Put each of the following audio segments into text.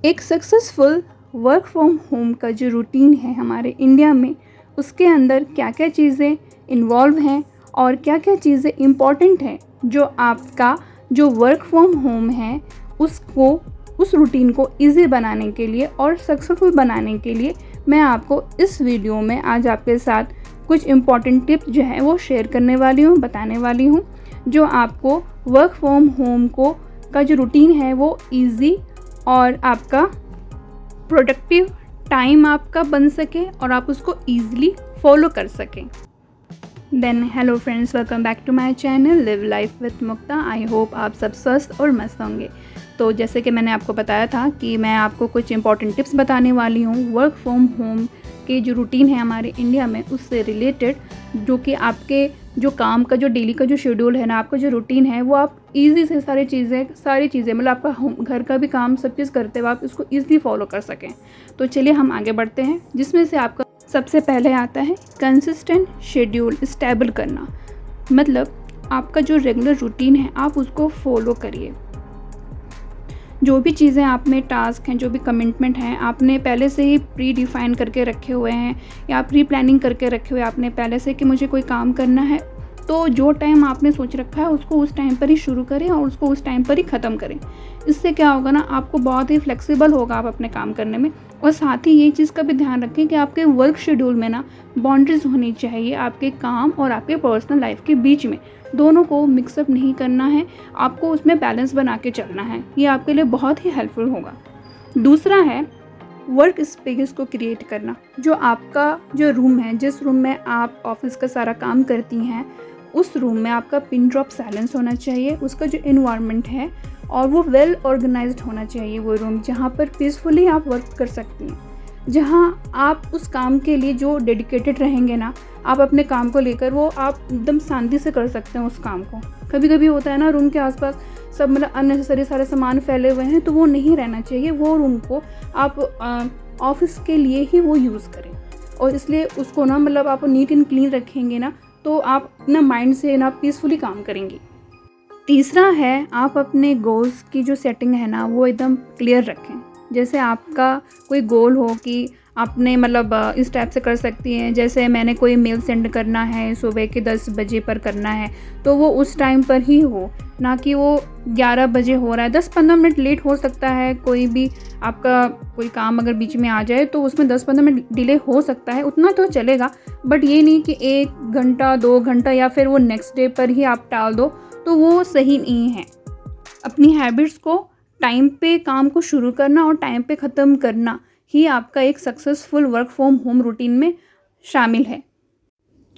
एक successful work from home का जो रूटीन है हमारे इंडिया में, उसके अंदर क्या क्या चीज़ें इन्वॉल्व हैं और क्या क्या चीज़ें इम्पॉर्टेंट हैं जो आपका जो वर्क फ्रॉम होम है उसको उस रूटीन को इजी बनाने के लिए और सक्सेसफुल बनाने के लिए मैं आपको इस वीडियो में आज आपके साथ कुछ इम्पॉर्टेंट टिप्स जो है वो शेयर करने वाली हूँ, बताने वाली हूँ, जो आपको वर्क फ्रॉम होम को का जो रूटीन है वो इजी और आपका प्रोडक्टिव टाइम आपका बन सके और आप उसको ईज़िली फॉलो कर सकें। Then hello friends, welcome back to my channel live life with Mukta. I hope आप सब स्वस्थ और मस्त होंगे। तो जैसे कि मैंने आपको बताया था कि मैं आपको कुछ इंपॉर्टेंट टिप्स बताने वाली हूँ वर्क फ्रॉम होम के जो रूटीन है हमारे इंडिया में उससे रिलेटेड, जो कि आपके जो काम का जो डेली का जो शेड्यूल है ना, आपका जो रूटीन है वो आप इजी से सारी चीज़ें मतलब आपका घर का भी काम सब चीज़ करते हुए आप इसको ईज़िली फॉलो कर सकें। तो चलिए हम आगे बढ़ते हैं, जिसमें से आपका सबसे पहले आता है कंसिस्टेंट शेड्यूल स्टेबल करना। मतलब आपका जो रेगुलर रूटीन है आप उसको फॉलो करिए। जो भी चीज़ें आप में टास्क हैं, जो भी कमिटमेंट हैं, आपने पहले से ही प्री डिफाइन करके रखे हुए हैं या प्री प्लानिंग करके रखे हुए आपने पहले से कि मुझे कोई काम करना है, तो जो टाइम आपने सोच रखा है उसको उस टाइम पर ही शुरू करें और उसको उस टाइम पर ही ख़त्म करें। इससे क्या होगा ना, आपको बहुत ही फ्लेक्सिबल होगा आप अपने काम करने में। और साथ ही ये चीज़ का भी ध्यान रखें कि आपके वर्क शेड्यूल में ना बाउंड्रीज होनी चाहिए आपके काम और आपके पर्सनल लाइफ के बीच में। दोनों को मिक्सअप नहीं करना है, आपको उसमें बैलेंस बना के चलना है। ये आपके लिए बहुत ही हेल्पफुल होगा। दूसरा है वर्क स्पेस को क्रिएट करना। जो आपका जो रूम है, जिस रूम में आप ऑफिस का सारा काम करती हैं, उस रूम में आपका पिन ड्रॉप साइलेंस होना चाहिए। उसका जो इन्वायरमेंट है और वो वेल ऑर्गेनाइज्ड होना चाहिए। वो रूम जहाँ पर पीसफुली आप वर्क कर सकती हैं, जहाँ आप उस काम के लिए जो डेडिकेटेड रहेंगे ना, आप अपने काम को लेकर वो आप एकदम शांति से कर सकते हैं उस काम को। कभी कभी होता है ना, रूम के आसपास सब मतलब अननेसेसरी सारे सामान फैले हुए हैं, तो वो नहीं रहना चाहिए। वो रूम को आप ऑफिस के लिए ही वो यूज़ करें, और इसलिए उसको ना मतलब आप नीट एंड क्लीन रखेंगे ना, तो आप अपना माइंड से ना पीसफुली काम करेंगे। तीसरा है आप अपने गोल्स की जो सेटिंग है ना वो एकदम क्लियर रखें। जैसे आपका कोई गोल हो कि आपने मतलब इस टाइप से कर सकती हैं, जैसे मैंने कोई मेल सेंड करना है सुबह के 10 बजे पर करना है, तो वो उस टाइम पर ही हो, ना कि वो 11 बजे हो रहा है। 10-15 मिनट लेट हो सकता है, कोई भी आपका कोई काम अगर बीच में आ जाए तो उसमें 10-15 मिनट डिले हो सकता है, उतना तो चलेगा। बट ये नहीं कि 1 घंटा 2 घंटा या फिर वो नेक्स्ट डे पर ही आप टाल दो, तो वो सही नहीं है। अपनी हैबिट्स को टाइम पे काम को शुरू करना और टाइम पे ख़त्म करना ही आपका एक successful work from home routine में शामिल है।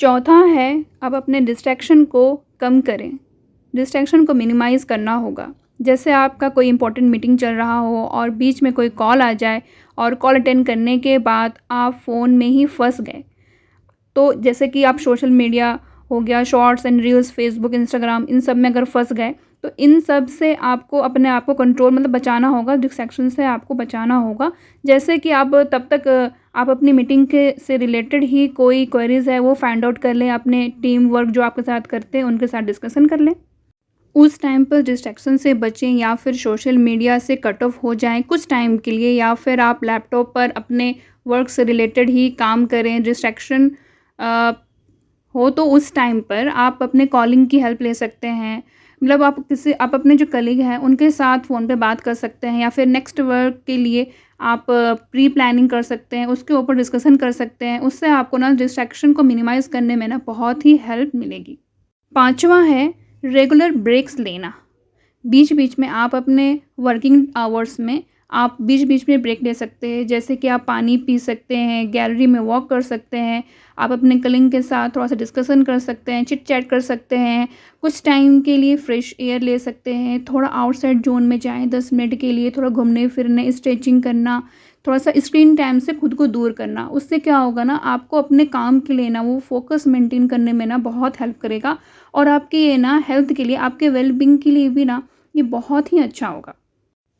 चौथा है आप अपने डिस्ट्रैक्शन को कम करें। डिस्ट्रैक्शन को मिनिमाइज़ करना होगा। जैसे आपका कोई इंपॉर्टेंट मीटिंग चल रहा हो और बीच में कोई कॉल आ जाए और कॉल अटेंड करने के बाद आप फ़ोन में ही फंस गए, तो जैसे कि आप सोशल मीडिया हो गया, shorts and reels, Facebook, Instagram, इन सब में अगर फंस गए, तो इन सब से आपको अपने आप को कंट्रोल मतलब बचाना होगा। डिस्ट्रैक्शन से आपको बचाना होगा। जैसे कि आप तब तक आप अपनी मीटिंग के से रिलेटेड ही कोई क्वेरीज है वो फाइंड आउट कर लें, अपने टीम वर्क जो आपके साथ करते हैं उनके साथ डिस्कशन कर लें। उस टाइम पर डिस्ट्रैक्शन से बचें, या फिर सोशल मीडिया से कट ऑफ हो जाएं कुछ टाइम के लिए, या फिर आप लैपटॉप पर अपने वर्क से रिलेटेड ही काम करें। डिस्ट्रैक्शन हो तो उस टाइम पर आप अपने कॉलिंग की हेल्प ले सकते हैं। मतलब आप अपने जो कलीग हैं उनके साथ फ़ोन पे बात कर सकते हैं, या फिर नेक्स्ट वर्क के लिए आप प्री प्लानिंग कर सकते हैं, उसके ऊपर डिस्कशन कर सकते हैं। उससे आपको ना डिस्ट्रैक्शन को मिनिमाइज़ करने में ना बहुत ही हेल्प मिलेगी। पाँचवा है रेगुलर ब्रेक्स लेना। बीच बीच में आप अपने वर्किंग आवर्स में आप बीच बीच में ब्रेक ले सकते हैं। जैसे कि आप पानी पी सकते हैं, गैलरी में वॉक कर सकते हैं, आप अपने कलीग के साथ थोड़ा सा डिस्कशन कर सकते हैं, चिट चैट कर सकते हैं, कुछ टाइम के लिए फ्रेश एयर ले सकते हैं, थोड़ा आउटसाइड जोन में जाएं 10 मिनट के लिए, थोड़ा घूमने फिरने, स्ट्रेचिंग करना, थोड़ा सा स्क्रीन टाइम से खुद को दूर करना। उससे क्या होगा ना, आपको अपने काम के लिए ना वो फोकस मेंटेन करने में ना बहुत हेल्प करेगा, और आपके ये ना हेल्थ के लिए, आपके वेलबींग के लिए भी ना ये बहुत ही अच्छा होगा।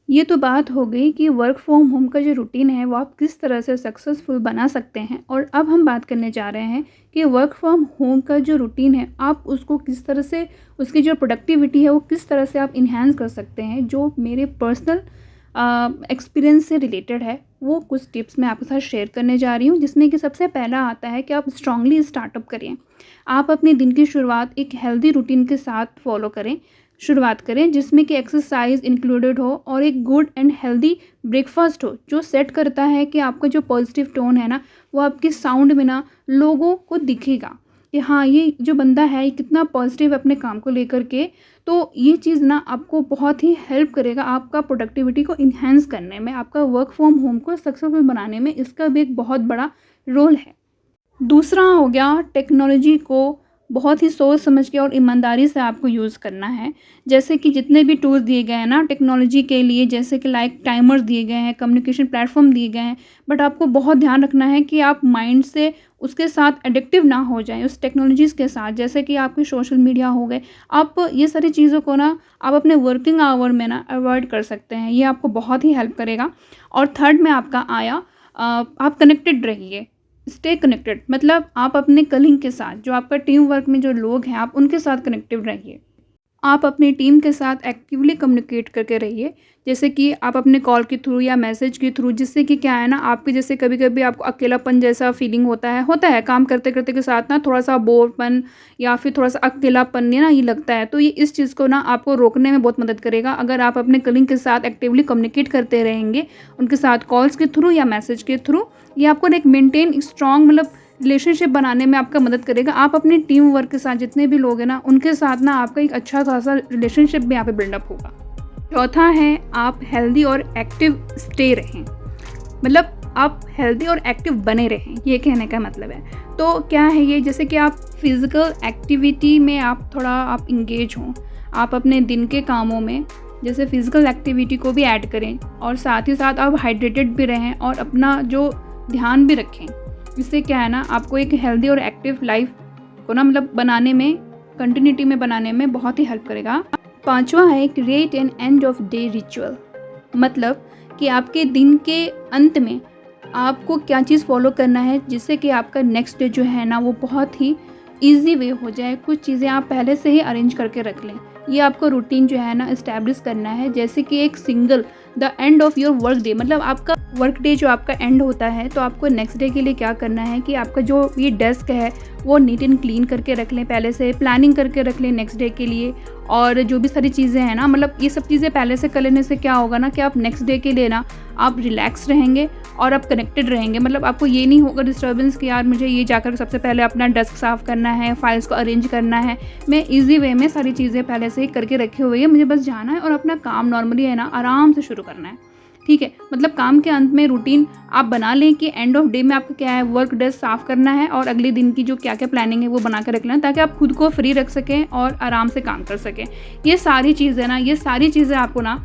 ये तो बात हो गई कि वर्क फ्रॉम होम का जो रूटीन है वो आप किस तरह से सक्सेसफुल बना सकते हैं। और अब हम बात करने जा रहे हैं कि वर्क फ्रॉम होम का जो रूटीन है आप उसको किस तरह से, उसकी जो प्रोडक्टिविटी है वो किस तरह से आप इन्हांस कर सकते हैं। जो मेरे पर्सनल एक्सपीरियंस से रिलेटेड है, वो कुछ टिप्स मैं आपके साथ शेयर करने जा रही हूँ, जिसमें कि सबसे पहला आता है कि आप स्ट्रांगली स्टार्टअप करें। आप अपने दिन की शुरुआत एक हेल्दी रूटीन के साथ फॉलो करें, शुरुआत करें, जिसमें कि एक्सरसाइज इंक्लूडेड हो और एक गुड एंड हेल्दी ब्रेकफास्ट हो, जो सेट करता है कि आपका जो पॉजिटिव टोन है ना, वो आपके साउंड में ना लोगों को दिखेगा कि हाँ, ये जो बंदा है ये कितना पॉजिटिव अपने काम को लेकर के। तो ये चीज़ ना आपको बहुत ही हेल्प करेगा आपका प्रोडक्टिविटी को इन्हेंस करने में, आपका वर्क फ्रॉम होम को सक्सेसफुल बनाने में इसका भी एक बहुत बड़ा रोल है। दूसरा हो गया, टेक्नोलॉजी को बहुत ही सोच समझ के और ईमानदारी से आपको यूज़ करना है। जैसे कि जितने भी टूल्स दिए गए हैं ना टेक्नोलॉजी के लिए, जैसे कि लाइक टाइमर्स दिए गए हैं, कम्युनिकेशन प्लेटफॉर्म दिए गए हैं, बट आपको बहुत ध्यान रखना है कि आप माइंड से उसके साथ एडिक्टिव ना हो जाएं उस टेक्नोलॉजीज़ के साथ। जैसे कि आपके सोशल मीडिया हो गए, आप ये सारी चीज़ों को ना आप अपने वर्किंग आवर में ना अवॉइड कर सकते हैं, ये आपको बहुत ही हेल्प करेगा। और थर्ड में आपका आया, आप कनेक्टेड रहिए, स्टे कनेक्टेड, मतलब आप अपने कलीग के साथ, जो आपका टीम वर्क में जो लोग हैं, आप उनके साथ कनेक्टेड रहिए। आप अपनी टीम के साथ एक्टिवली कम्युनिकेट करके रहिए, जैसे कि आप अपने कॉल के थ्रू या मैसेज के थ्रू, जिससे कि क्या है ना, आपके जैसे कभी कभी आपको अकेलापन जैसा फीलिंग होता है काम करते करते के साथ ना, थोड़ा सा बोरपन या फिर थोड़ा सा अकेलापन ना ये लगता है, तो ये इस चीज़ को ना आपको रोकने में बहुत मदद करेगा अगर आप अपने कलीग के साथ एक्टिवली कम्युनिकेट करते रहेंगे, उनके साथ कॉल्स के थ्रू या मैसेज के थ्रू। ये आपको एक मेंटेन स्ट्रॉन्ग मतलब रिलेशनशिप बनाने में आपका मदद करेगा। आप अपनी टीम वर्क के साथ जितने भी लोग हैं ना, उनके साथ ना आपका एक अच्छा खासा रिलेशनशिप भी यहाँ पे बिल्डअप होगा। चौथा है, आप हेल्दी और एक्टिव स्टे रहें, मतलब आप हेल्दी और एक्टिव बने रहें, ये कहने का मतलब है। तो क्या है ये, जैसे कि आप फिज़िकल एक्टिविटी में आप थोड़ा आप इंगेज हों, आप अपने दिन के कामों में जैसे फिज़िकल एक्टिविटी को भी ऐड करें, और साथ ही साथ आप हाइड्रेटेड भी रहें और अपना जो ध्यान भी रखें। इससे क्या है ना, आपको एक हेल्दी और एक्टिव लाइफ को ना मतलब बनाने में, कंटिन्यूटी में बनाने में बहुत ही हेल्प करेगा। पांचवा है, create an end of day ritual, मतलब कि आपके दिन के अंत में आपको क्या चीज़ फॉलो करना है, जिससे कि आपका नेक्स्ट डे जो है ना वो बहुत ही ईजी वे हो जाए। कुछ चीज़ें आप पहले से ही अरेंज करके रख लें, ये आपको रूटीन जो है ना इस्टेब्लिश करना है। जैसे कि एक single the end of your work day, मतलब आपका वर्क डे जो आपका एंड होता है, तो आपको नेक्स्ट डे के लिए क्या करना है कि आपका जो ये डेस्क है वो नीट एंड क्लीन करके रख लें, पहले से प्लानिंग करके रख लें नेक्स्ट डे के लिए। और जो भी सारी चीज़ें हैं ना, मतलब ये सब चीज़ें पहले से कर लेने से क्या होगा ना कि आप नेक्स्ट डे के लिए ना आप रिलैक्स रहेंगे और आप कनेक्टेड रहेंगे। मतलब आपको ये नहीं होगा डिस्टर्बेंस कि यार मुझे ये जाकर सबसे पहले अपना डेस्क साफ़ करना है, फाइल्स को अरेंज करना है। मैं ईजी वे में सारी चीज़ें पहले से ही करके रखी हुई है, मुझे बस जाना है और अपना काम नॉर्मली है ना आराम से शुरू करना है, ठीक है। मतलब काम के अंत में रूटीन आप बना लें कि एंड ऑफ डे में आपका क्या है, वर्क डेस्क साफ़ करना है और अगले दिन की जो क्या क्या प्लानिंग है वो बना कर रख लें, ताकि आप खुद को फ्री रख सकें और आराम से काम कर सकें। ये सारी चीज़ें ना, ये सारी चीज़ें आपको ना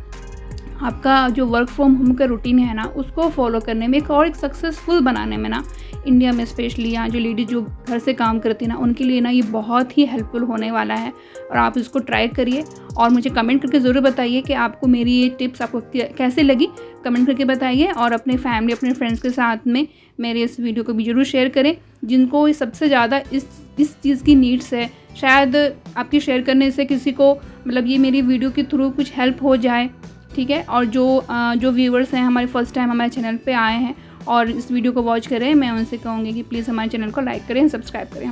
आपका जो वर्क फ्रॉम होम का रूटीन है ना उसको फॉलो करने में और एक सक्सेसफुल बनाने में ना, इंडिया में स्पेशली यहाँ जो लेडीज जो घर से काम करती है ना, उनके लिए ना ये बहुत ही हेल्पफुल होने वाला है। और आप इसको ट्राई करिए और मुझे कमेंट करके ज़रूर बताइए कि आपको मेरी ये टिप्स आपको कैसे लगी, कमेंट करके बताइए। और अपने फैमिली, अपने फ्रेंड्स के साथ में मेरे इस वीडियो को भी ज़रूर शेयर करें, जिनको सबसे ज़्यादा इस चीज़ की नीड्स है। शायद आपके शेयर करने से किसी को मतलब ये मेरी वीडियो के थ्रू कुछ हेल्प हो जाए, ठीक है। और जो व्यूअर्स हैं हमारे फर्स्ट टाइम हमारे चैनल पे आए हैं और इस वीडियो को वॉच करें, मैं उनसे कहूँगी कि प्लीज़ हमारे चैनल को लाइक करें, सब्सक्राइब करें।